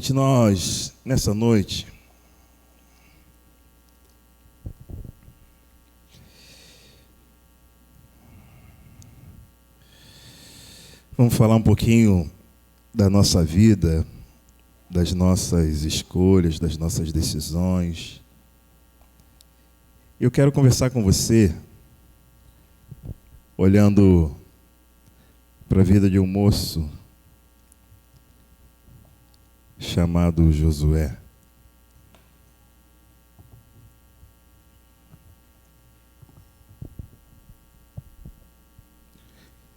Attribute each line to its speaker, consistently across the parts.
Speaker 1: Gente, nós, nessa noite, vamos falar um pouquinho da nossa vida, das nossas escolhas, das nossas decisões. Eu quero conversar com você, olhando para a vida de um moço chamado Josué.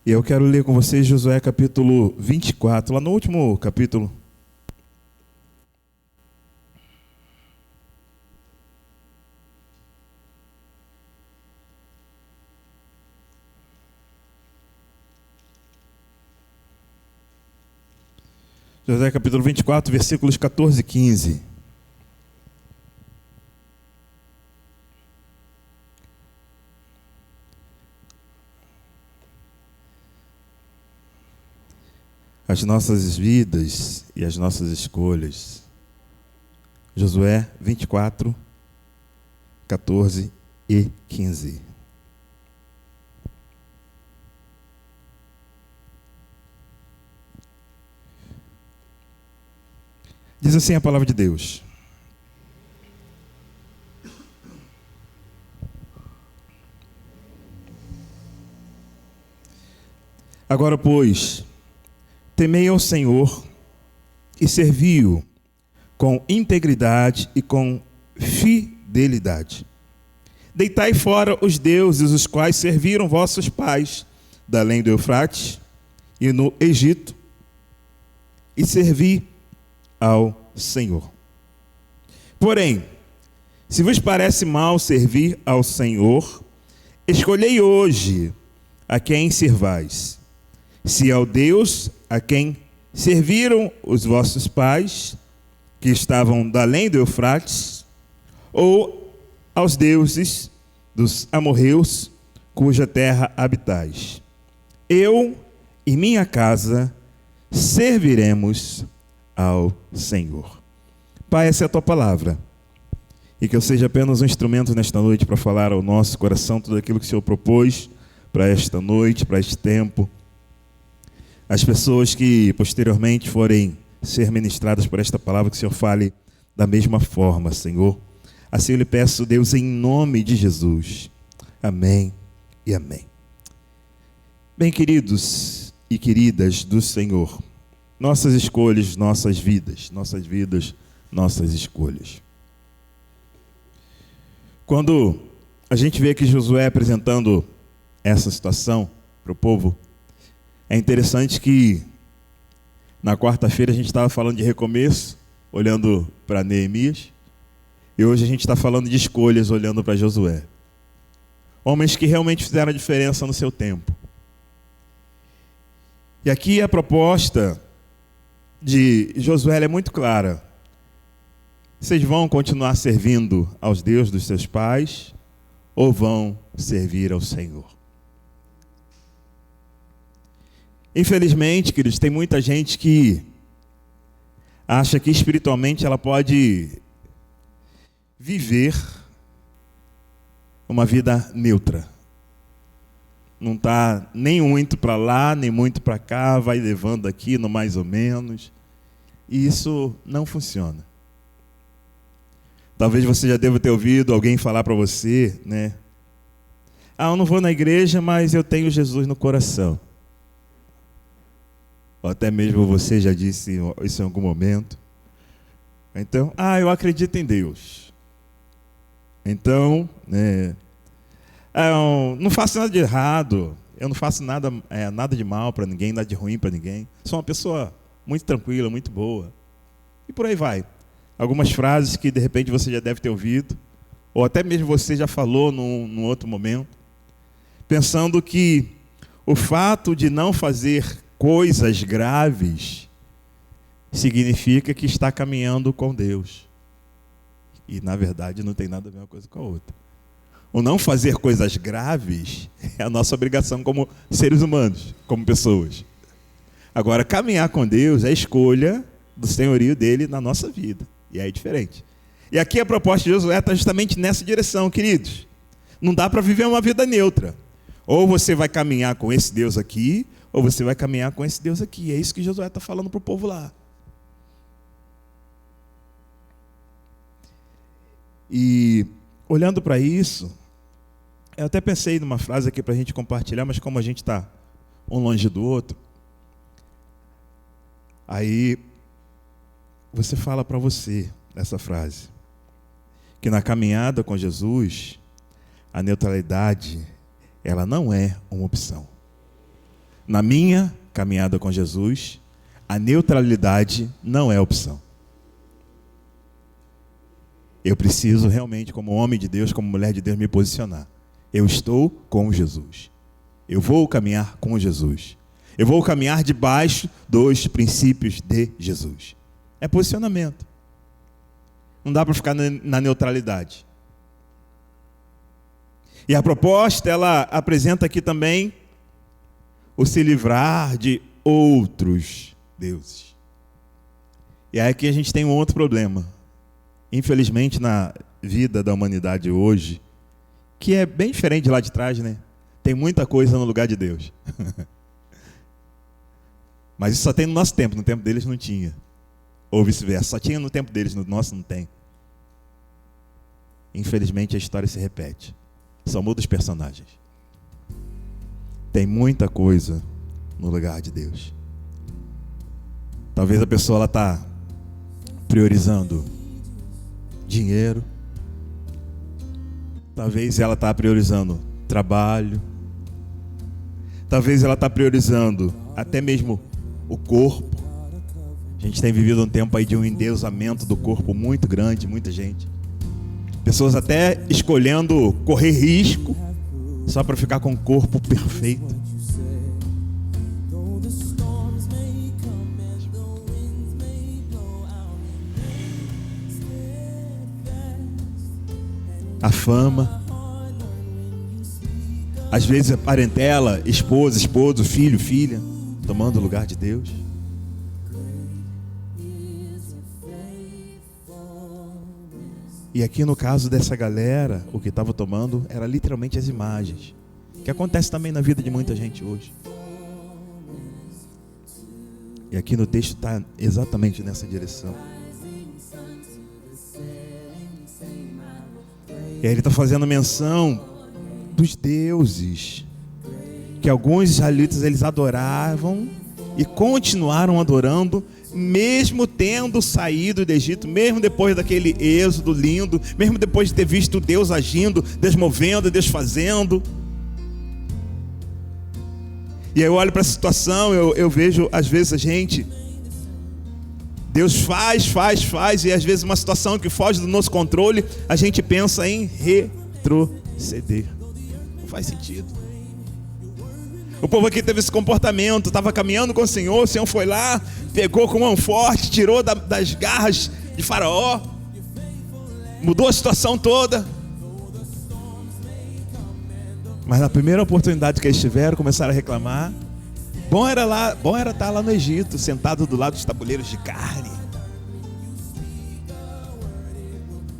Speaker 1: E eu quero ler com vocês Josué capítulo 24, lá no último capítulo. Josué capítulo 24, versículos 14 e 15. As nossas vidas e as nossas escolhas. Josué 24, 14 e 15. Diz assim a palavra de Deus: Agora, pois, temei ao Senhor e servi-o com integridade e com fidelidade. Deitai fora os deuses os quais serviram vossos pais da além do Eufrates e no Egito, e servi ao Senhor. Porém, se vos parece mal servir ao Senhor, escolhei hoje a quem servais, se ao Deus a quem serviram os vossos pais, que estavam da além do Eufrates, ou aos deuses dos amorreus, cuja terra habitais. Eu e minha casa serviremos ao Senhor. Pai, essa é a tua palavra, e que eu seja apenas um instrumento nesta noite para falar ao nosso coração tudo aquilo que o Senhor propôs para esta noite, para este tempo. As pessoas que posteriormente forem ser ministradas por esta palavra, que o Senhor fale da mesma forma, Senhor. Assim eu lhe peço, Deus, em nome de Jesus. Amém e amém. Bem, queridos e queridas do Senhor, nossas escolhas, nossas vidas, nossas escolhas. Quando a gente vê aqui Josué apresentando essa situação para o povo, é interessante que na quarta-feira a gente estava falando de recomeço, olhando para Neemias, e hoje a gente está falando de escolhas, olhando para Josué. Homens que realmente fizeram a diferença no seu tempo. E aqui a proposta de Josué é muito clara. Vocês vão continuar servindo aos deuses dos seus pais ou vão servir ao Senhor? Infelizmente, queridos, tem muita gente que acha que espiritualmente ela pode viver uma vida neutra. Não está nem muito para lá, nem muito para cá, vai levando aqui no mais ou menos. E isso não funciona. Talvez você já deva ter ouvido alguém falar para você, né? Eu não vou na igreja, mas eu tenho Jesus no coração. Ou até mesmo você já disse isso em algum momento. Então, eu acredito em Deus. Então, eu não faço nada de errado, eu não faço nada de mal para ninguém, nada de ruim para ninguém. Sou uma pessoa muito tranquila, muito boa. E por aí vai. Algumas frases que de repente você já deve ter ouvido, ou até mesmo você já falou num outro momento, pensando que o fato de não fazer coisas graves significa que está caminhando com Deus. E na verdade não tem nada a ver uma coisa com a outra. O não fazer coisas graves é a nossa obrigação como seres humanos, como pessoas. Agora, caminhar com Deus é escolha do senhorio dele na nossa vida. E aí é diferente. E aqui a proposta de Josué está justamente nessa direção, queridos. Não dá para viver uma vida neutra. Ou você vai caminhar com esse Deus aqui, ou você vai caminhar com esse Deus aqui. É isso que Josué está falando para o povo lá. E olhando para isso, eu até pensei numa frase aqui para a gente compartilhar, mas como a gente está um longe do outro, aí você fala para você essa frase, que na caminhada com Jesus, a neutralidade, ela não é uma opção. Na minha caminhada com Jesus, a neutralidade não é opção. Eu preciso realmente, como homem de Deus, como mulher de Deus, me posicionar. Eu estou com Jesus. Eu vou caminhar com Jesus. Eu vou caminhar debaixo dos princípios de Jesus. É posicionamento. Não dá para ficar na neutralidade. E a proposta, ela apresenta aqui também o se livrar de outros deuses. E aí aqui a gente tem um outro problema. Infelizmente, na vida da humanidade hoje, que é bem diferente de lá de trás, né? Tem muita coisa no lugar de Deus. Mas isso só tem no nosso tempo, no tempo deles não tinha. Ou vice-versa, só tinha no tempo deles, no nosso não tem. Infelizmente a história se repete. Só muda os personagens. Tem muita coisa no lugar de Deus. Talvez a pessoa está priorizando dinheiro. Talvez ela está priorizando trabalho. Talvez ela está priorizando até mesmo o corpo. A gente tem vivido um tempo aí de um endeusamento do corpo muito grande, muita gente. Pessoas até escolhendo correr risco só para ficar com o corpo perfeito. A fama. Às vezes a parentela, esposa, esposo, filho, filha, tomando o lugar de Deus. E aqui no caso dessa galera, o que estava tomando era literalmente as imagens, que acontece também na vida de muita gente hoje. E aqui no texto está exatamente nessa direção. E aí ele está fazendo menção dos deuses que alguns israelitas eles adoravam e continuaram adorando, mesmo tendo saído do Egito, mesmo depois daquele êxodo lindo, mesmo depois de ter visto Deus agindo, Deus movendo, Deus fazendo. E aí eu olho para a situação, eu vejo às vezes a gente, Deus faz, e às vezes uma situação que foge do nosso controle, a gente pensa em retroceder. Não faz sentido. O povo aqui teve esse comportamento, estava caminhando com o Senhor foi lá, pegou com mão forte, tirou das garras de Faraó, mudou a situação toda. Mas na primeira oportunidade que eles tiveram, começaram a reclamar. Bom era estar lá no Egito, sentado do lado dos tabuleiros de carne.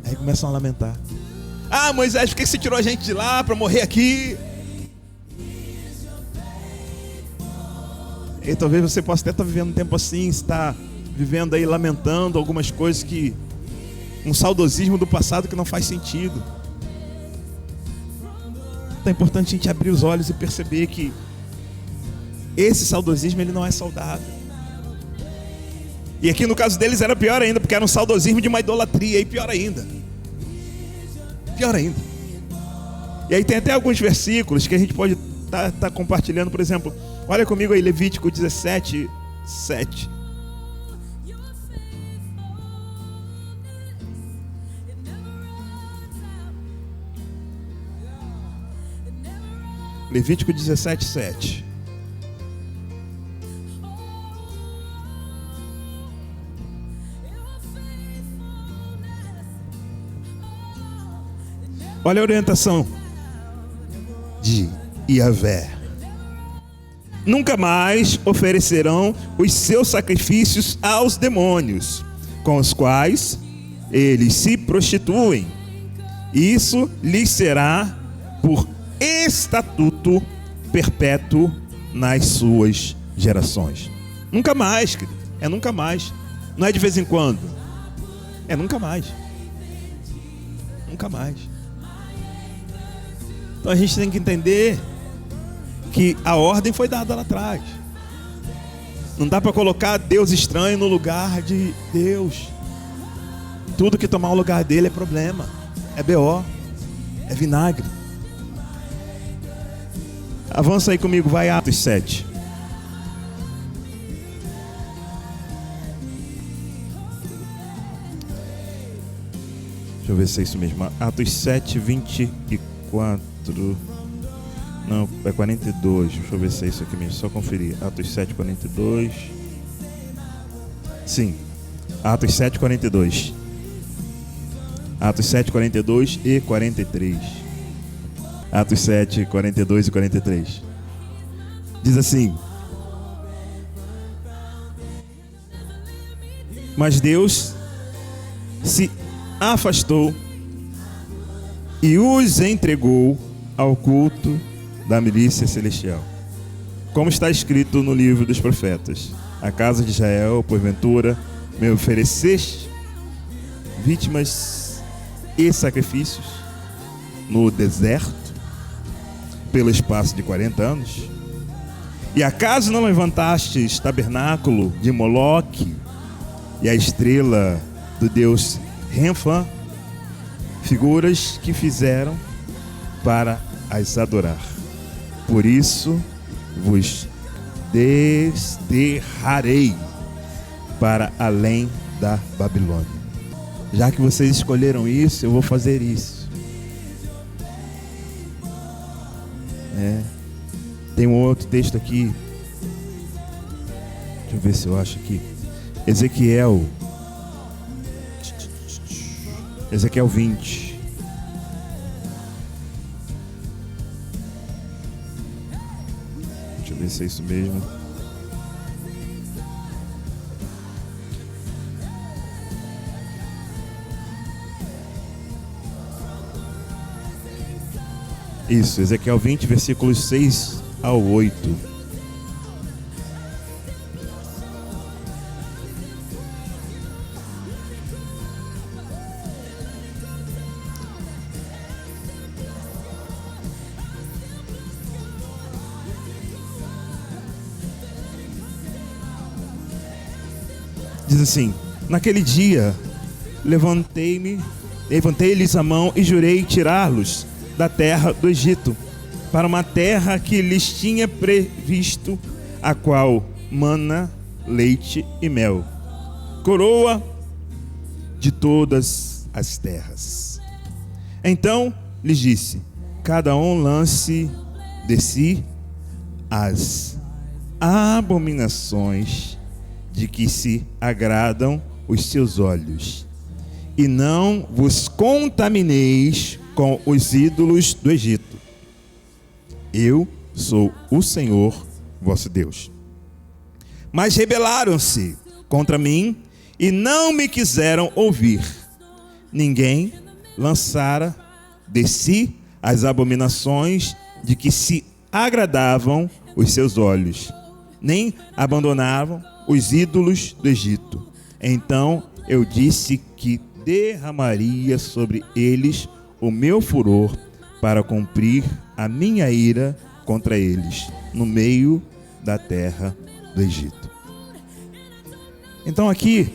Speaker 1: Aí começam a lamentar. Ah, Moisés, por que você tirou a gente de lá para morrer aqui? E talvez você possa até estar vivendo um tempo assim, está vivendo aí lamentando algumas coisas que, um saudosismo do passado que não faz sentido. Então é importante a gente abrir os olhos e perceber que esse saudosismo ele não é saudável. E aqui no caso deles era pior ainda, porque era um saudosismo de uma idolatria, e pior ainda. E aí tem até alguns versículos que a gente pode estar compartilhando, por exemplo, olha comigo aí, Levítico 17, 7. Levítico 17, 7. Olha a orientação de Yahvé. Nunca mais oferecerão os seus sacrifícios aos demônios, com os quais eles se prostituem. Isso lhes será por estatuto perpétuo nas suas gerações. Nunca mais, querido. É nunca mais. Não é de vez em quando. É nunca mais. Nunca mais. Então a gente tem que entender que a ordem foi dada lá atrás. Não dá para colocar Deus estranho no lugar de Deus. Tudo que tomar o lugar dele é problema, é BO, é vinagre. Avança aí comigo, vai Atos 7. Deixa eu ver se é isso mesmo. Atos 7, 24. Não, é 42. Deixa eu ver se é isso aqui mesmo. Só conferir. Atos 7, 42. Sim. Atos 7, 42. Atos 7, 42 e 43. Atos 7, 42 e 43. Diz assim: mas Deus se afastou e os entregou ao culto da milícia celestial, como está escrito no livro dos profetas: a casa de Israel, porventura, me ofereceste vítimas e sacrifícios no deserto pelo espaço de 40 anos? E acaso não levantastes tabernáculo de Moloque e a estrela do deus Renfã, figuras que fizeram para as adorar? Por isso vos desterrarei para além da Babilônia. Já que vocês escolheram isso, eu vou fazer isso. Tem um outro texto aqui. Deixa eu ver se eu acho aqui. Ezequiel 20. Deixa eu ver se é isso mesmo. Isso, Ezequiel 20, versículos 6 ao 8. Diz assim: naquele dia levantei-lhes a mão e jurei tirá-los da terra do Egito, para uma terra que lhes tinha previsto, a qual mana leite e mel, coroa de todas as terras. Então lhes disse: cada um lance de si as abominações de que se agradam os seus olhos, e não vos contamineis com os ídolos do Egito. Eu sou o Senhor vosso Deus. Mas rebelaram-se contra mim e não me quiseram ouvir. Ninguém lançara de si as abominações de que se agradavam os seus olhos, nem abandonavam os ídolos do Egito. Então eu disse que derramaria sobre eles o meu furor para cumprir a minha ira contra eles no meio da terra do Egito. Então aqui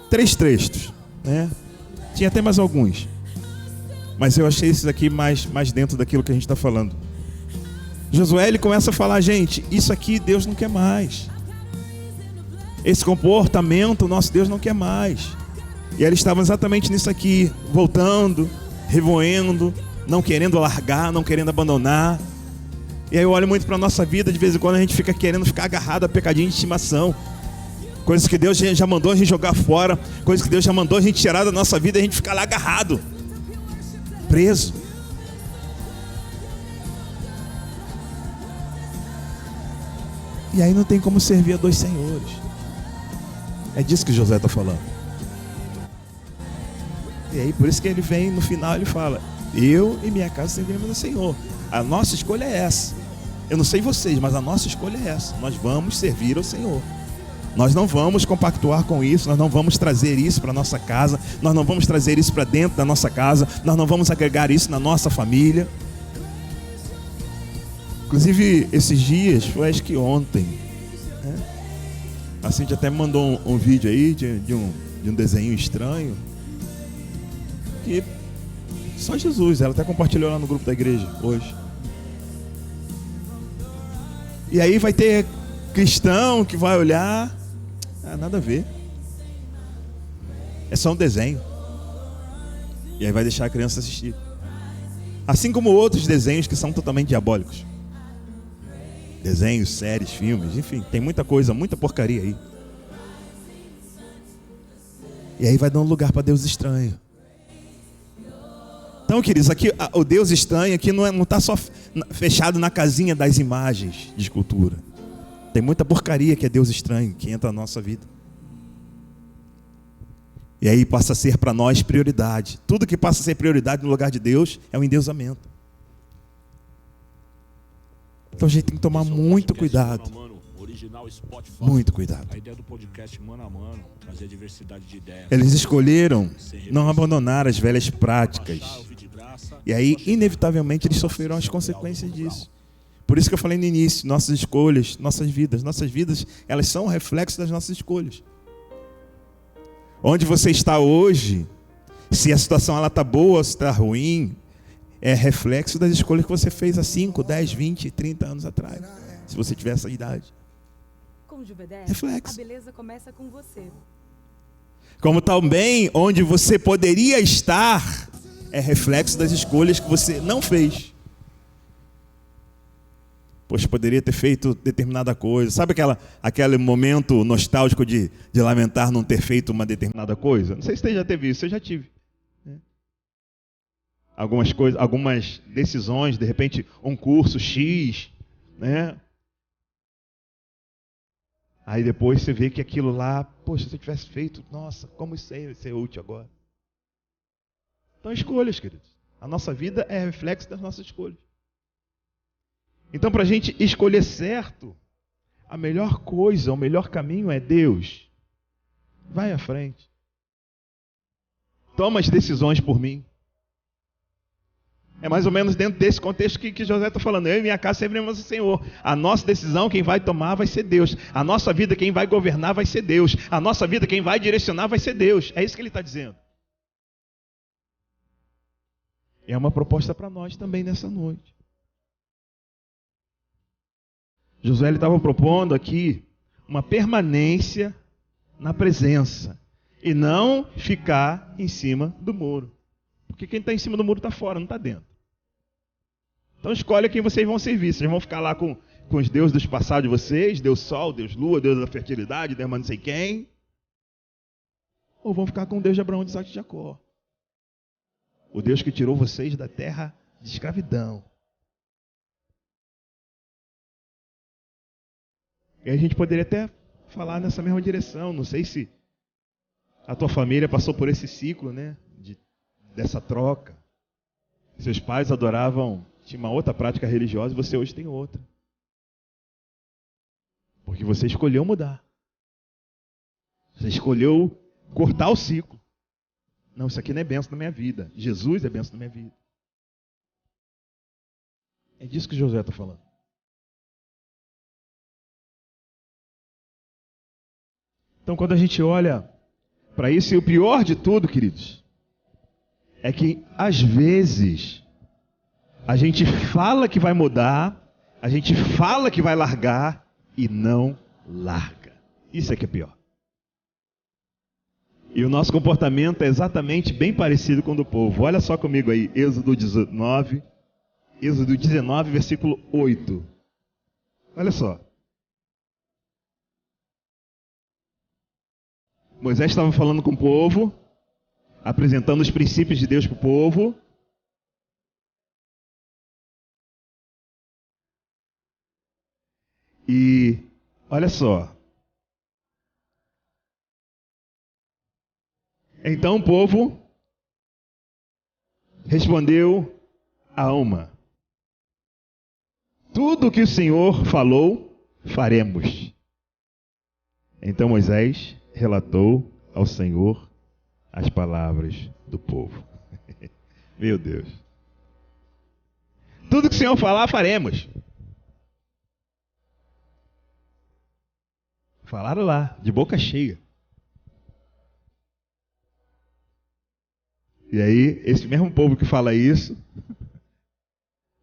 Speaker 1: 3 textos, né? Tinha até mais alguns, mas eu achei esses aqui mais dentro daquilo que a gente está falando. Josué, ele começa a falar: gente, isso aqui Deus não quer mais. Esse comportamento nosso Deus não quer mais. E eles estavam exatamente nisso aqui, voltando, revoendo, não querendo largar, não querendo abandonar. E aí eu olho muito para a nossa vida, de vez em quando a gente fica querendo ficar agarrado a pecadinho de estimação. Coisas que Deus já mandou a gente jogar fora, coisas que Deus já mandou a gente tirar da nossa vida, e a gente fica lá agarrado, preso. E aí não tem como servir a dois senhores. É disso que Josué está falando. E aí por isso que ele vem no final, ele fala: eu e minha casa serviremos ao Senhor. A nossa escolha é essa. Eu não sei vocês, mas a nossa escolha é essa. Nós vamos servir ao Senhor. Nós não vamos compactuar com isso, nós não vamos trazer isso para a nossa casa, nós não vamos trazer isso para dentro da nossa casa, nós não vamos agregar isso na nossa família. Inclusive, esses dias, foi acho que ontem, né? A Cintia até me mandou um vídeo aí de um desenho estranho, que só Jesus, ela até compartilhou lá no grupo da igreja hoje. E aí vai ter cristão que vai olhar, nada a ver. É só um desenho. E aí vai deixar a criança assistir. Assim como outros desenhos que são totalmente diabólicos. Desenhos, séries, filmes, enfim, tem muita coisa, muita porcaria aí. E aí vai dando lugar para Deus estranho. Então, queridos, aqui o Deus estranho aqui não está só fechado na casinha das imagens de escultura. Tem muita porcaria que é Deus estranho, que entra na nossa vida. E aí passa a ser para nós prioridade. Tudo que passa a ser prioridade no lugar de Deus é um endeusamento. Então a gente tem que tomar muito cuidado. Muito cuidado.
Speaker 2: A ideia do podcast Mano a Mano, trazer a diversidade de ideias.
Speaker 1: Eles escolheram não abandonar as velhas práticas. E aí, inevitavelmente, eles sofreram as consequências disso. Por isso que eu falei no início, nossas escolhas, nossas vidas, elas são reflexo das nossas escolhas. Onde você está hoje, se a situação ela está boa ou se está ruim, é reflexo das escolhas que você fez há 5, 10, 20, 30 anos atrás. Se você tiver essa idade.
Speaker 3: Com Juvedé,
Speaker 1: reflexo.
Speaker 3: A beleza começa com você.
Speaker 1: Como também onde você poderia estar, é reflexo das escolhas que você não fez. Poxa, poderia ter feito determinada coisa. Sabe aquele momento nostálgico de lamentar não ter feito uma determinada coisa? Não sei se você já teve isso, eu já tive. Algumas coisas, algumas decisões, de repente um curso X, né? Aí depois você vê que aquilo lá, poxa, se eu tivesse feito, nossa, como isso ia ser útil agora. Então escolhas, queridos. A nossa vida é reflexo das nossas escolhas. Então, para a gente escolher certo, a melhor coisa, o melhor caminho é Deus. Vai à frente. Toma as decisões por mim. É mais ou menos dentro desse contexto que José está falando. Eu e minha casa serviremos ao Senhor. A nossa decisão, quem vai tomar vai ser Deus. A nossa vida, quem vai governar vai ser Deus. A nossa vida, quem vai direcionar vai ser Deus. É isso que ele está dizendo. É uma proposta para nós também nessa noite. Josué estava propondo aqui uma permanência na presença e não ficar em cima do muro. Porque quem está em cima do muro está fora, não está dentro. Então escolhe quem vocês vão servir. Vocês vão ficar lá com os deuses dos passados de vocês, Deus Sol, Deus Lua, Deus da fertilidade, Deus não sei quem. Ou vão ficar com o Deus de Abraão, de Isaac e de Jacó. O Deus que tirou vocês da terra de escravidão. E a gente poderia até falar nessa mesma direção. Não sei se a tua família passou por esse ciclo, né? Dessa troca. Seus pais adoravam, tinha uma outra prática religiosa e você hoje tem outra. Porque você escolheu mudar. Você escolheu cortar o ciclo. Não, isso aqui não é bênção na minha vida. Jesus é bênção na minha vida. É disso que Josué está falando. Então, quando a gente olha para isso, e o pior de tudo, queridos, é que, às vezes, a gente fala que vai mudar, a gente fala que vai largar e não larga. Isso é que é pior. E o nosso comportamento é exatamente bem parecido com o do povo. Olha só comigo aí, Êxodo 19, versículo 8. Olha só. Moisés estava falando com o povo, apresentando os princípios de Deus para o povo. E Olha só. Então o povo respondeu a uma: tudo que o Senhor falou, faremos. Então Moisés relatou ao Senhor as palavras do povo. Meu Deus. Tudo que o Senhor falar, faremos. Falaram lá, de boca cheia. E aí, esse mesmo povo que fala isso,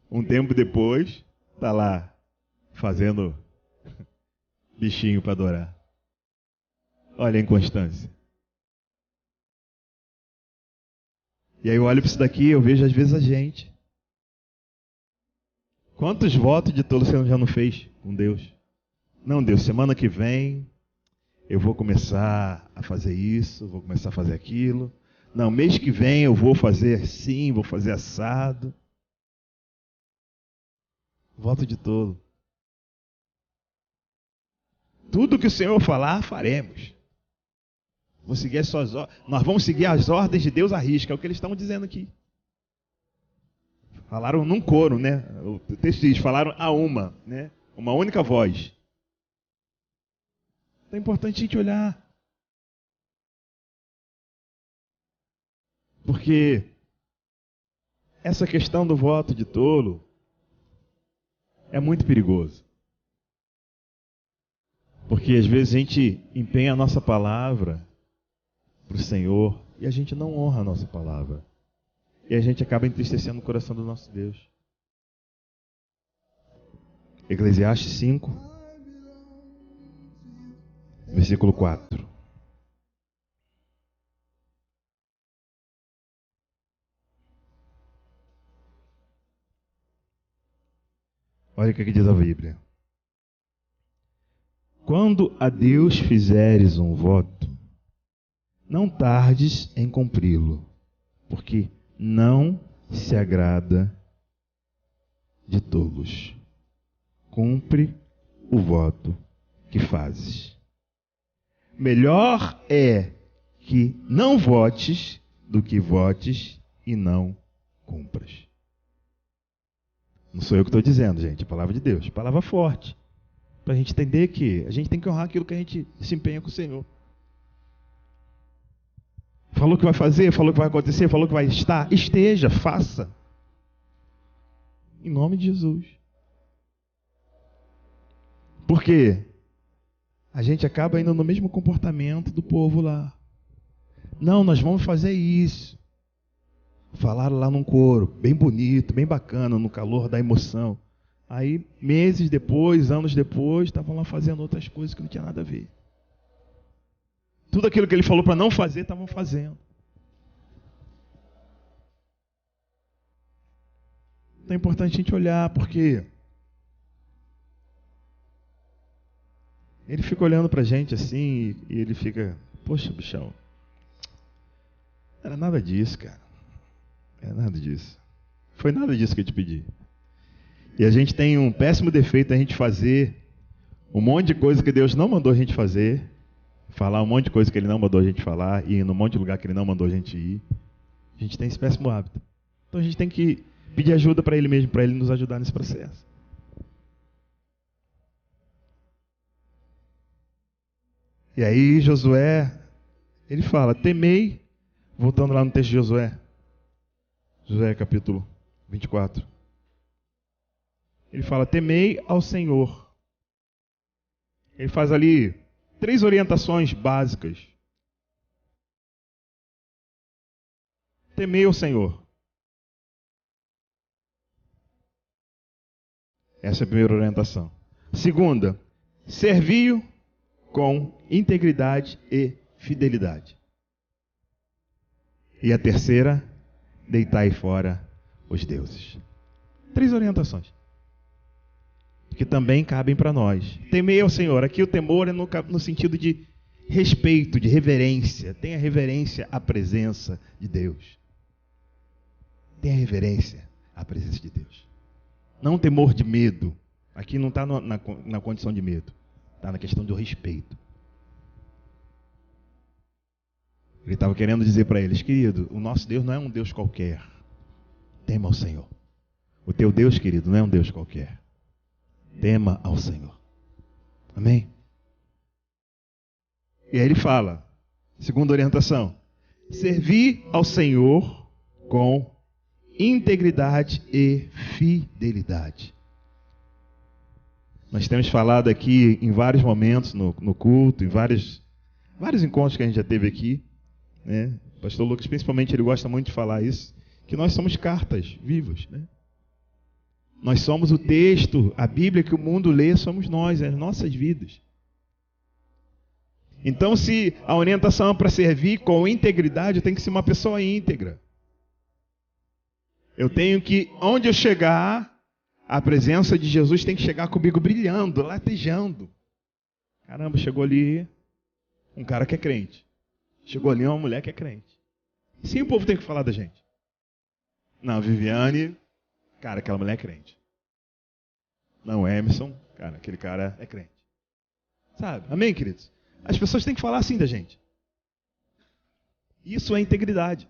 Speaker 1: um tempo depois, está lá fazendo bichinho para adorar. Olha a inconstância. E aí eu olho para isso daqui e eu vejo às vezes a gente. Quantos votos de tolo você já não fez com Deus? Não, Deus, semana que vem eu vou começar a fazer isso, vou começar a fazer aquilo. Não, mês que vem eu vou fazer assim, vou fazer assado. Voto de tolo. Tudo que o Senhor falar, faremos. Nós vamos seguir as ordens de Deus à risca, é o que eles estão dizendo aqui. Falaram num coro, né? O texto diz, falaram a uma, né? Uma única voz. Então é importante a gente olhar. Porque essa questão do voto de tolo é muito perigoso. Porque às vezes a gente empenha a nossa palavra para o Senhor e a gente não honra a nossa palavra. E a gente acaba entristecendo o coração do nosso Deus. Eclesiastes 5, versículo 4. Olha o que diz a Bíblia. Quando a Deus fizeres um voto, não tardes em cumpri-lo, porque não se agrada de tolos. Cumpre o voto que fazes. Melhor é que não votes do que votes e não cumpras. Não sou eu que estou dizendo, gente. É a palavra de Deus. Palavra forte. Para a gente entender que a gente tem que honrar aquilo que a gente se empenha com o Senhor. Falou que vai fazer, falou que vai acontecer, falou que vai estar. Esteja, faça. Em nome de Jesus. Porque a gente acaba indo no mesmo comportamento do povo lá. Não, nós vamos fazer isso. Falaram lá num coro, bem bonito, bem bacana, no calor da emoção. Aí, meses depois, anos depois, estavam lá fazendo outras coisas que não tinha nada a ver. Tudo aquilo que ele falou para não fazer, estavam fazendo. Então é importante a gente olhar, porque ele fica olhando para a gente assim, e ele fica, poxa, bichão, não era nada disso, cara. Não era nada disso. Foi nada disso que eu te pedi. E a gente tem um péssimo defeito a gente fazer um monte de coisa que Deus não mandou a gente fazer, falar um monte de coisa que Ele não mandou a gente falar, e ir num monte de lugar que Ele não mandou a gente ir. A gente tem esse péssimo hábito. Então a gente tem que pedir ajuda para Ele mesmo, para Ele nos ajudar nesse processo. E aí Josué, ele fala, temei, voltando lá no texto de Josué, Josué capítulo 24. Ele fala, temei ao Senhor. Ele faz ali 3 orientações básicas. Temei ao Senhor. Essa é a primeira orientação. Segunda, servi-o com integridade e fidelidade. E a terceira, deitai fora os deuses. 3 orientações. Que também cabem para nós. Temei ao Senhor. Aqui o temor é no sentido de respeito, de reverência. Tenha reverência à presença de Deus. Tenha reverência à presença de Deus. Não temor de medo. Aqui não está na condição de medo. Está na questão do respeito. Ele estava querendo dizer para eles, querido, o nosso Deus não é um Deus qualquer. Tema ao Senhor. O teu Deus, querido, não é um Deus qualquer. Tema ao Senhor. Amém? E aí ele fala, segunda orientação, servir ao Senhor com integridade e fidelidade. Nós temos falado aqui em vários momentos no culto, em vários encontros que a gente já teve aqui, né? O pastor Lucas, principalmente, ele gosta muito de falar isso, que nós somos cartas vivas, né? Nós somos o texto, a Bíblia que o mundo lê, somos nós, as nossas vidas. Então, se a orientação é para servir com integridade, eu tenho que ser uma pessoa íntegra. Eu tenho que, onde eu chegar, a presença de Jesus tem que chegar comigo brilhando, latejando. Caramba, chegou ali um cara que é crente. Chegou ali uma mulher que é crente. Sim, o povo tem que falar da gente. Não, Viviane, cara, aquela mulher é crente. Não, Emerson, cara, aquele cara é crente. Sabe? Amém, queridos? As pessoas têm que falar assim da gente. Isso é integridade.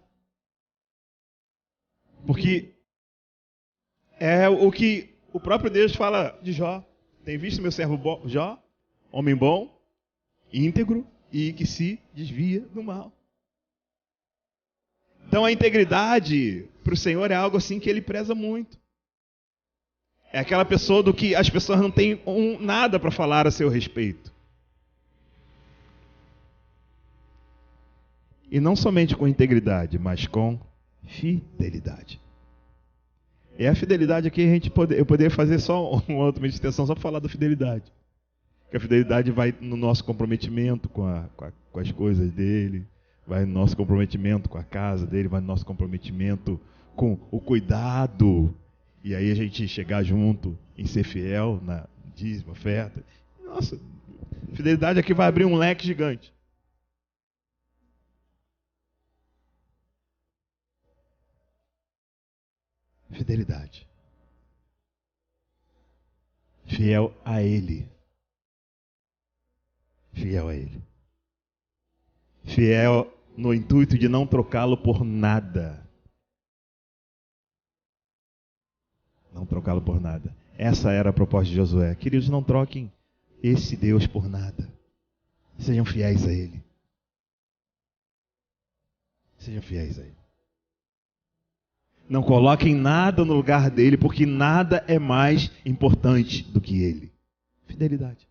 Speaker 1: Porque é o que o próprio Deus fala de Jó. Tem visto meu servo Jó, homem bom, íntegro e que se desvia do mal. Então a integridade para o Senhor é algo assim que Ele preza muito. É aquela pessoa do que as pessoas não têm nada para falar a seu respeito. E não somente com integridade, mas com fidelidade. E a fidelidade aqui eu poderia fazer só uma outra meditação só para falar da fidelidade. Porque a fidelidade vai no nosso comprometimento com as coisas dele, vai no nosso comprometimento com a casa dele, vai no nosso comprometimento com o cuidado. E aí a gente chegar junto em ser fiel na dízimo, oferta. Nossa, fidelidade aqui vai abrir um leque gigante. Fidelidade. Fiel a Ele. Fiel a Ele. Fiel no intuito de não trocá-lo por nada. Não trocá-lo por nada. Essa era a proposta de Josué. Queridos, não troquem esse Deus por nada. Sejam fiéis a Ele. Sejam fiéis a Ele. Não coloquem nada no lugar dele, porque nada é mais importante do que ele. Fidelidade.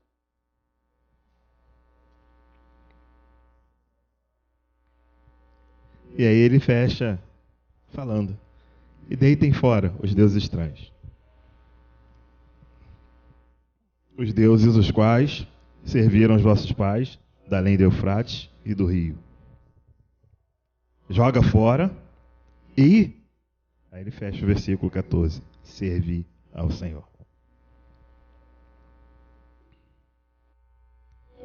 Speaker 1: E aí ele fecha falando: e deitem fora os deuses estranhos. Os deuses os quais serviram os vossos pais, da além do Eufrates e do rio. Joga fora e... Aí ele fecha o versículo 14. Servir ao Senhor.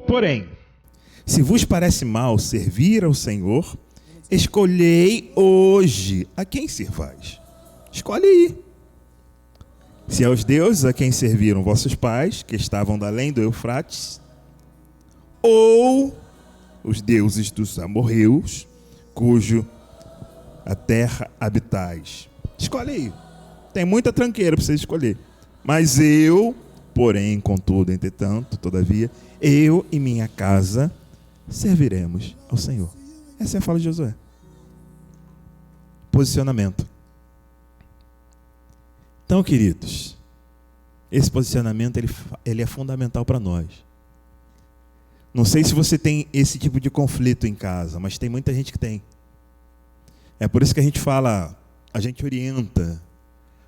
Speaker 1: Porém, se vos parece mal servir ao Senhor, escolhei hoje a quem servais. Escolhe aí. Se aos deuses a quem serviram vossos pais, que estavam da além do Eufrates, ou os deuses dos amorreus, cujo a terra habitais. Escolhe aí. Tem muita tranqueira para você escolher. Mas eu, porém, contudo, entretanto, todavia, eu e minha casa serviremos ao Senhor. Essa é a fala de Josué. Posicionamento. Então, queridos, esse posicionamento ele é fundamental para nós. Não sei se você tem esse tipo de conflito em casa, mas tem muita gente que tem. É por isso que a gente fala, a gente orienta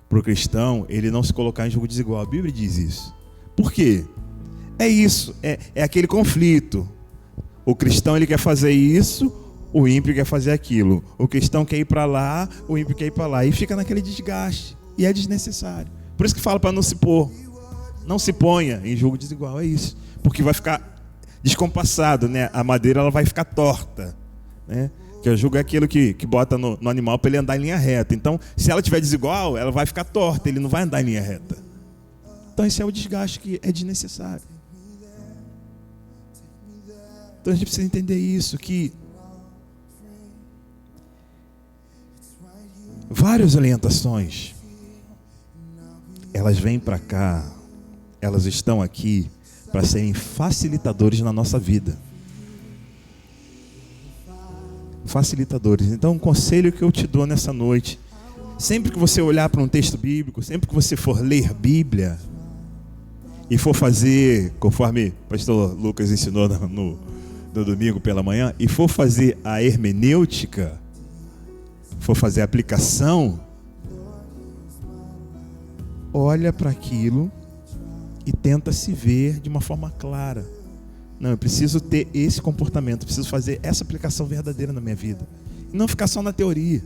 Speaker 1: para o cristão ele não se colocar em jogo desigual. A Bíblia diz isso. Por quê? É isso, é aquele conflito. O cristão ele quer fazer isso, o ímpio quer fazer aquilo. O cristão quer ir para lá, o ímpio quer ir para lá. E fica naquele desgaste. E é desnecessário. Por isso que fala para não se pôr. Não se ponha em jogo desigual, é isso. Porque vai ficar descompassado, né? A madeira ela vai ficar torta, né? Que o jugo é aquilo que bota no animal para ele andar em linha reta. Então, se ela estiver desigual, ela vai ficar torta, ele não vai andar em linha reta. Então, esse é o desgaste que é desnecessário. Então a gente precisa entender isso, que várias orientações, elas vêm para cá, elas estão aqui para serem facilitadores na nossa vida. Facilitadores. Então, um conselho que eu te dou nessa noite: sempre que você olhar para um texto bíblico, sempre que você for ler Bíblia e for fazer, conforme o pastor Lucas ensinou no domingo pela manhã, e for fazer a hermenêutica, for fazer a aplicação, olha para aquilo e tenta se ver de uma forma clara. Não, eu preciso ter esse comportamento, eu preciso fazer essa aplicação verdadeira na minha vida. E não ficar só na teoria.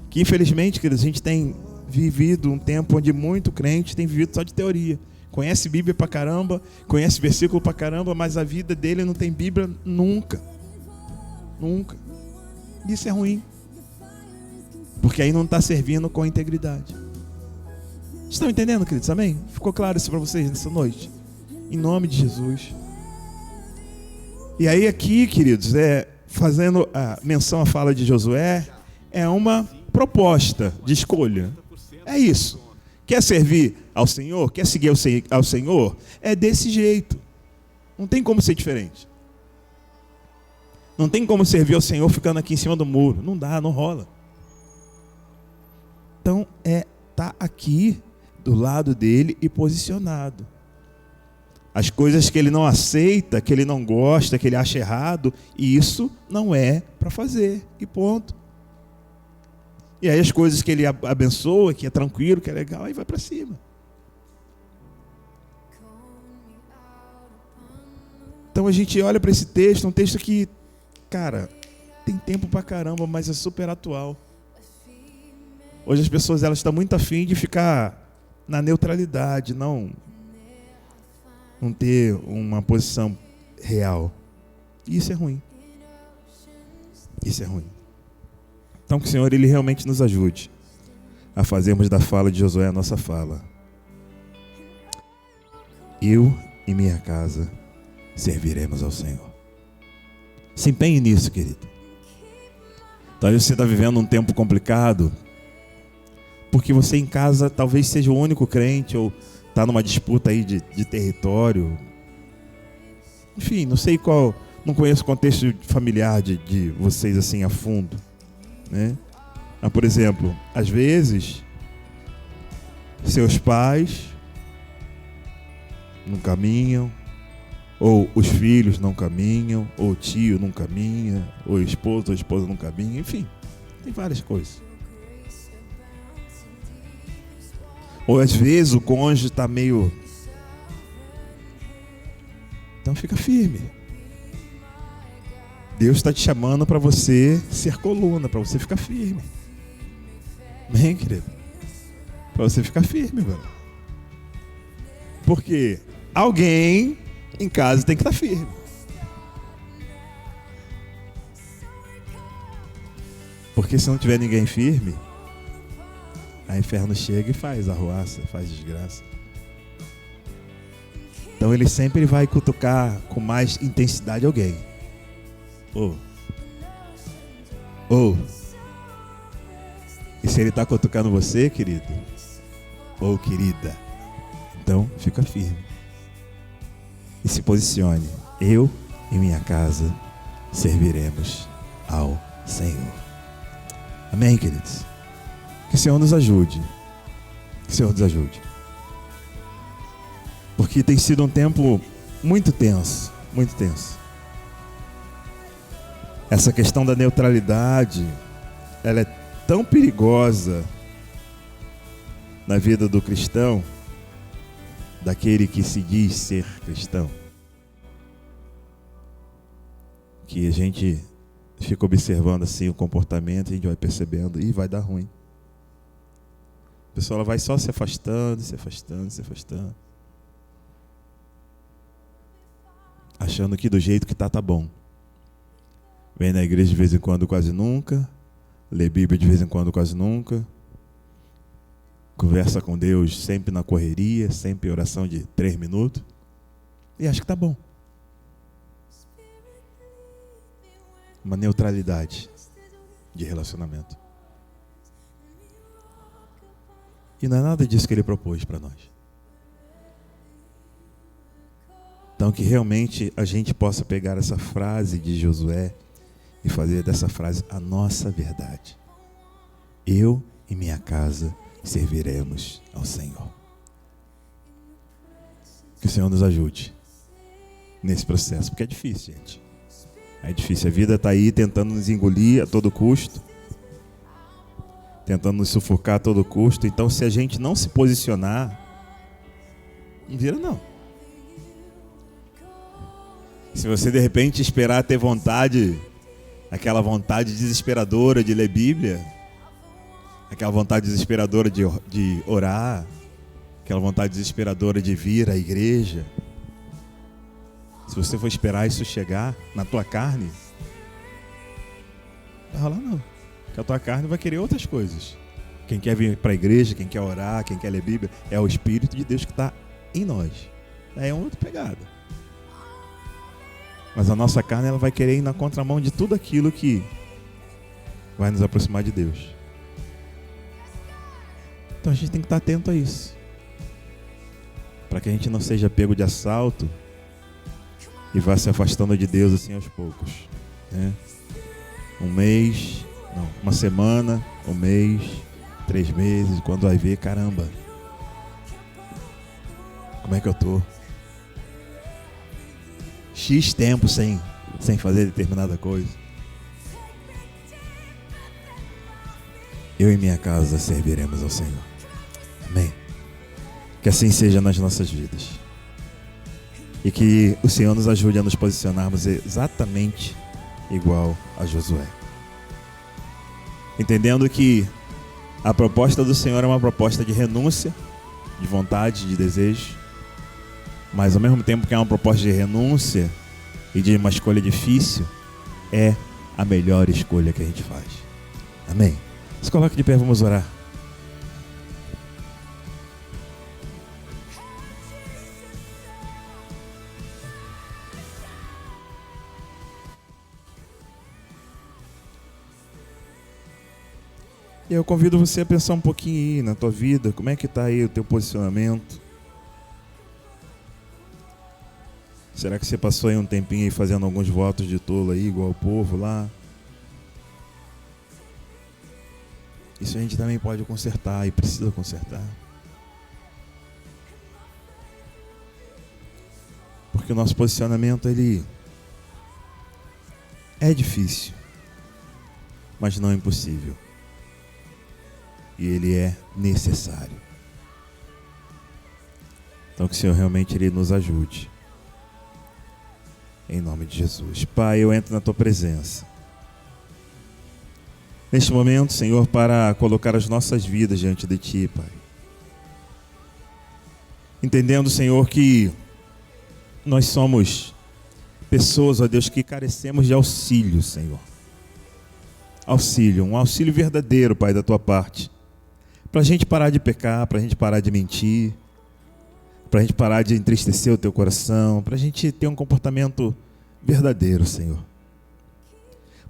Speaker 1: Que infelizmente, queridos, a gente tem vivido um tempo onde muito crente tem vivido só de teoria. Conhece Bíblia pra caramba, conhece versículo pra caramba, mas a vida dele não tem Bíblia nunca. Nunca. Isso é ruim. Porque aí não está servindo com integridade. Estão entendendo, queridos? Amém? Ficou claro isso para vocês nessa noite? Em nome de Jesus. E aí aqui, queridos, fazendo a menção à fala de Josué, é uma proposta de escolha. É isso. Quer servir ao Senhor? Quer seguir ao Senhor? É desse jeito. Não tem como ser diferente. Não tem como servir ao Senhor ficando aqui em cima do muro. Não dá, não rola. Então, tá aqui do lado dele e posicionado. As coisas que ele não aceita, que ele não gosta, que ele acha errado, isso não é para fazer, e ponto. E aí as coisas que ele abençoa, que é tranquilo, que é legal, aí vai para cima. Então a gente olha para esse texto, um texto que, cara, tem tempo pra caramba, mas é super atual. Hoje as pessoas elas estão muito afim de ficar na neutralidade, não ter uma posição real. E isso é ruim. Isso é ruim. Então que o Senhor ele realmente nos ajude a fazermos da fala de Josué a nossa fala. Eu e minha casa serviremos ao Senhor. Se empenhe nisso, querido. Talvez você está vivendo um tempo complicado, porque você em casa talvez seja o único crente, ou está numa disputa aí de território. Enfim, não sei qual, não conheço o contexto familiar de vocês assim a fundo, né? Mas, por exemplo, às vezes seus pais não caminham, ou os filhos não caminham, ou o tio não caminha, ou a esposa não caminha, enfim, tem várias coisas. Ou às vezes o cônjuge está meio... Então fica firme. Deus está te chamando para você ser coluna, para você ficar firme. Amém, querido? Para você ficar firme, mano. Porque alguém em casa tem que estar firme. Porque se não tiver ninguém firme, a inferno chega e faz arruaça, faz desgraça. Então ele sempre vai cutucar com mais intensidade alguém. E se ele está cutucando você, querido, ou querida, então fica firme. E se posicione. Eu e minha casa serviremos ao Senhor. Amém, queridos? Que o Senhor nos ajude. Que o Senhor nos ajude. Porque tem sido um tempo muito tenso. Muito tenso. Essa questão da neutralidade, ela é tão perigosa na vida do cristão, daquele que se diz ser cristão, que a gente fica observando assim o comportamento e a gente vai percebendo e vai dar ruim. A pessoa ela vai só se afastando, se afastando, se afastando, achando que do jeito que tá bom. Vem na igreja de vez em quando, quase nunca. Lê Bíblia de vez em quando, quase nunca. Conversa com Deus sempre na correria, sempre oração de 3 minutos. E acha que tá bom. uma neutralidade de relacionamento. E não é nada disso que ele propôs para nós. Então que realmente a gente possa pegar essa frase de Josué e fazer dessa frase a nossa verdade. Eu e minha casa serviremos ao Senhor. Que o Senhor nos ajude nesse processo, porque é difícil, gente. É difícil, a vida está aí tentando nos engolir a todo custo, tentando nos sufocar a todo custo. Então se a gente não se posicionar, não vira não. Se você de repente esperar ter vontade, aquela vontade desesperadora de ler Bíblia, aquela vontade desesperadora de orar, aquela vontade desesperadora de vir à igreja, se você for esperar isso chegar na tua carne, não vai rolar não. Porque a tua carne vai querer outras coisas. Quem quer vir para a igreja, quem quer orar, quem quer ler Bíblia, é o Espírito de Deus que está em nós. É uma outra pegada. Mas a nossa carne, ela vai querer ir na contramão de tudo aquilo que vai nos aproximar de Deus. Então a gente tem que estar atento a isso, para que a gente não seja pego de assalto e vá se afastando de Deus assim aos poucos, né? Uma semana, um mês, 3 meses, quando vai ver, caramba, como é que eu tô? X tempo sem fazer determinada coisa. Eu e minha casa serviremos ao Senhor. Amém. Que assim seja nas nossas vidas. E que o Senhor nos ajude a nos posicionarmos exatamente igual a Josué. Entendendo que a proposta do Senhor é uma proposta de renúncia, de vontade, de desejo. Mas ao mesmo tempo que é uma proposta de renúncia e de uma escolha difícil, é a melhor escolha que a gente faz. Amém? Se coloque de pé, vamos orar. E eu convido você a pensar um pouquinho aí na tua vida, como é que está aí o teu posicionamento. Será que você passou aí um tempinho aí fazendo alguns votos de tolo aí, igual o povo lá? Isso a gente também pode consertar e precisa consertar. Porque o nosso posicionamento, ele é difícil, mas não é impossível. E ele é necessário. Então que o Senhor realmente ele nos ajude. Em nome de Jesus. Pai, eu entro na tua presença neste momento, Senhor, para colocar as nossas vidas diante de ti, Pai. Entendendo, Senhor, que nós somos pessoas, ó Deus, que carecemos de auxílio, Senhor. Auxílio, um auxílio verdadeiro, Pai, da tua parte. Para a gente parar de pecar, para a gente parar de mentir, para a gente parar de entristecer o teu coração, para a gente ter um comportamento verdadeiro, Senhor.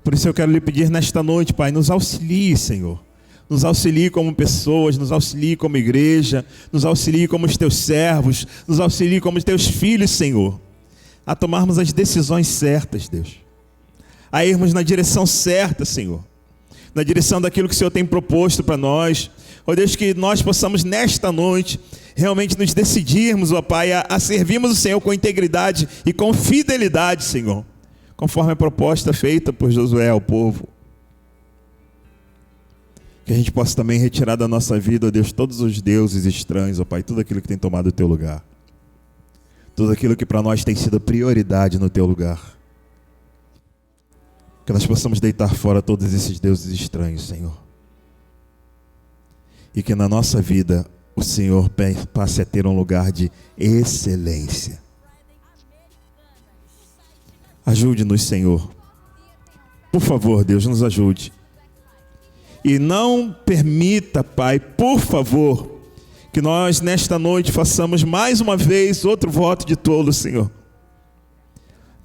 Speaker 1: Por isso eu quero lhe pedir nesta noite, Pai, nos auxilie, Senhor. Nos auxilie como pessoas, nos auxilie como igreja, nos auxilie como os teus servos, nos auxilie como os teus filhos, Senhor, a tomarmos as decisões certas, Deus. A irmos na direção certa, Senhor. Na direção daquilo que o Senhor tem proposto para nós. Ó Deus, que nós possamos nesta noite realmente nos decidirmos, ó Pai, a servirmos o Senhor com integridade e com fidelidade, Senhor, conforme a proposta feita por Josué ao povo. Que a gente possa também retirar da nossa vida, ó Deus, todos os deuses estranhos, ó Pai, tudo aquilo que tem tomado o teu lugar. Tudo aquilo que para nós tem sido prioridade no teu lugar. Que nós possamos deitar fora todos esses deuses estranhos, Senhor. E que na nossa vida o Senhor passe a ter um lugar de excelência. Ajude-nos, Senhor. Por favor, Deus, nos ajude. E não permita, Pai, por favor, que nós nesta noite façamos mais uma vez outro voto de tolo, Senhor.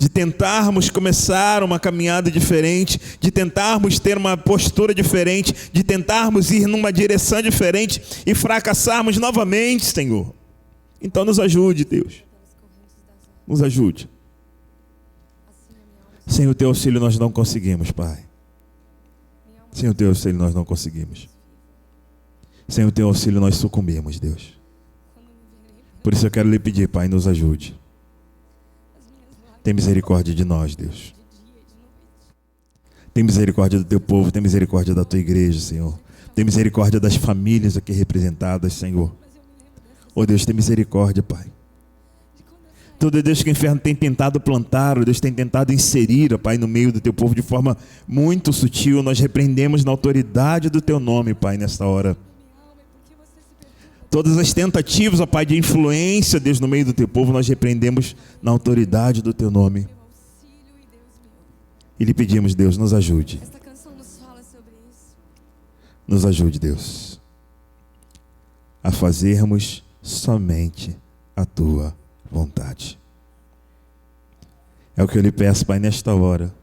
Speaker 1: de tentarmos começar uma caminhada diferente, de tentarmos ter uma postura diferente, de tentarmos ir numa direção diferente e fracassarmos novamente, Senhor. Então nos ajude, Deus. Nos ajude. Sem o teu auxílio nós não conseguimos, Pai. Sem o teu auxílio nós não conseguimos. Sem o teu auxílio nós sucumbimos, Deus. Por isso eu quero lhe pedir, Pai, nos ajude. Tem misericórdia de nós, Deus. Tem misericórdia do teu povo, tem misericórdia da tua igreja, Senhor. Tem misericórdia das famílias aqui representadas, Senhor. Oh Deus, tem misericórdia, Pai. Todo Deus que o inferno tem tentado plantar, oh Deus tem tentado inserir, oh Pai, no meio do teu povo de forma muito sutil, nós repreendemos na autoridade do teu nome, Pai, nesta hora. Todas as tentativas, ó Pai, de influência, Deus, no meio do teu povo, nós repreendemos na autoridade do teu nome. E lhe pedimos, Deus, nos ajude.
Speaker 4: Esta canção nos fala sobre isso.
Speaker 1: Nos ajude, Deus, a fazermos somente a tua vontade. É o que eu lhe peço, Pai, nesta hora.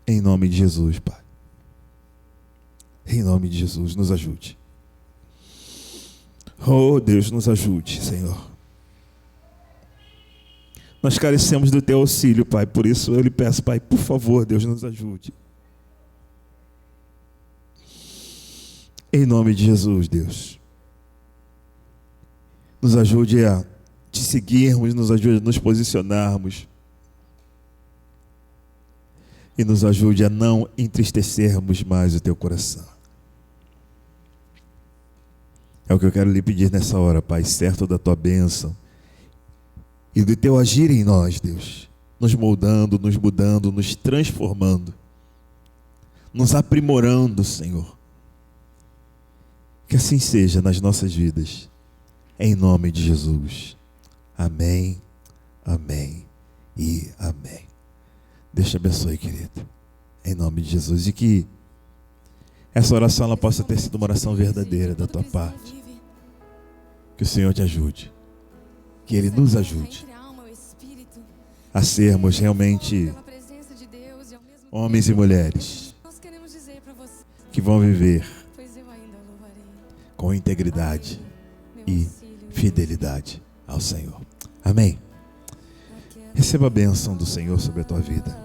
Speaker 1: Em nome de Jesus, Pai. Em nome de Jesus, nos ajude. Oh, Deus, nos ajude, Senhor. Nós carecemos do teu auxílio, Pai. Por isso eu lhe peço, Pai, por favor, Deus, nos ajude. Em nome de Jesus, Deus. Nos ajude a te seguirmos, nos ajude a nos posicionarmos. E nos ajude a não entristecermos mais o teu coração. É o que eu quero lhe pedir nessa hora, Pai, certo da tua bênção e do teu agir em nós, Deus, nos moldando, nos mudando, nos transformando, nos aprimorando, Senhor. Que assim seja nas nossas vidas, em nome de Jesus. Amém, amém e amém. Deus te abençoe, querido, em nome de Jesus, e que essa oração ela possa ter sido uma oração verdadeira da tua parte. Que o Senhor te ajude. Que Ele nos ajude a sermos realmente homens e mulheres que vão viver com integridade e fidelidade ao Senhor. Amém. Receba a bênção do Senhor sobre a tua vida.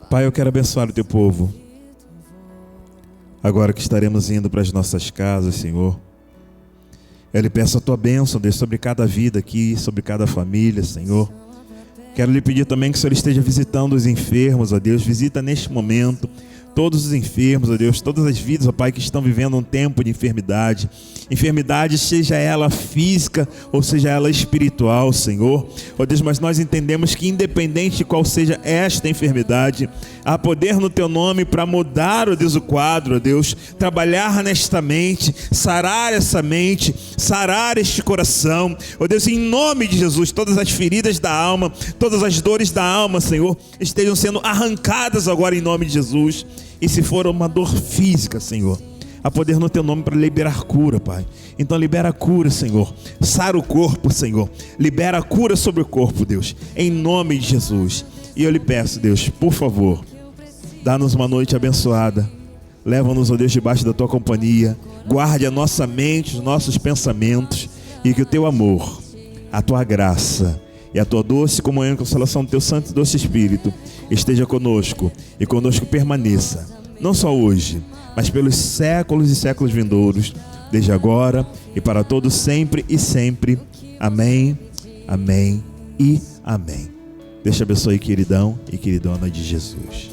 Speaker 1: Pai, eu quero abençoar o teu povo. Agora que estaremos indo para as nossas casas, Senhor, eu lhe peço a tua bênção, Deus, sobre cada vida aqui, sobre cada família, Senhor. Quero lhe pedir também que o Senhor esteja visitando os enfermos, ó Deus. Visita neste momento todos os enfermos, ó Deus, todas as vidas, ó Pai, que estão vivendo um tempo de enfermidade. Enfermidade, seja ela física ou seja ela espiritual, Senhor. Ó Deus, mas nós entendemos que independente de qual seja esta enfermidade, há poder no Teu nome para mudar, ó Deus, o quadro, ó Deus. Trabalhar nesta mente, sarar essa mente, sarar este coração. Ó Deus, em nome de Jesus, todas as feridas da alma, todas as dores da alma, Senhor, estejam sendo arrancadas agora em nome de Jesus. E se for uma dor física, Senhor, há poder no Teu nome para liberar cura, Pai. Então libera a cura, Senhor. Sara o corpo, Senhor. Libera a cura sobre o corpo, Deus, em nome de Jesus. E eu lhe peço, Deus, por favor, dá-nos uma noite abençoada. Leva-nos, ó Deus, debaixo da Tua companhia. Guarde a nossa mente, os nossos pensamentos. E que o Teu amor, a Tua graça e a Tua doce comunhão e consolação do Teu Santo e doce Espírito esteja conosco e conosco permaneça, não só hoje, mas pelos séculos e séculos vindouros, desde agora e para todos sempre e sempre. Amém, amém e amém. Deus te abençoe, queridão e queridona de Jesus.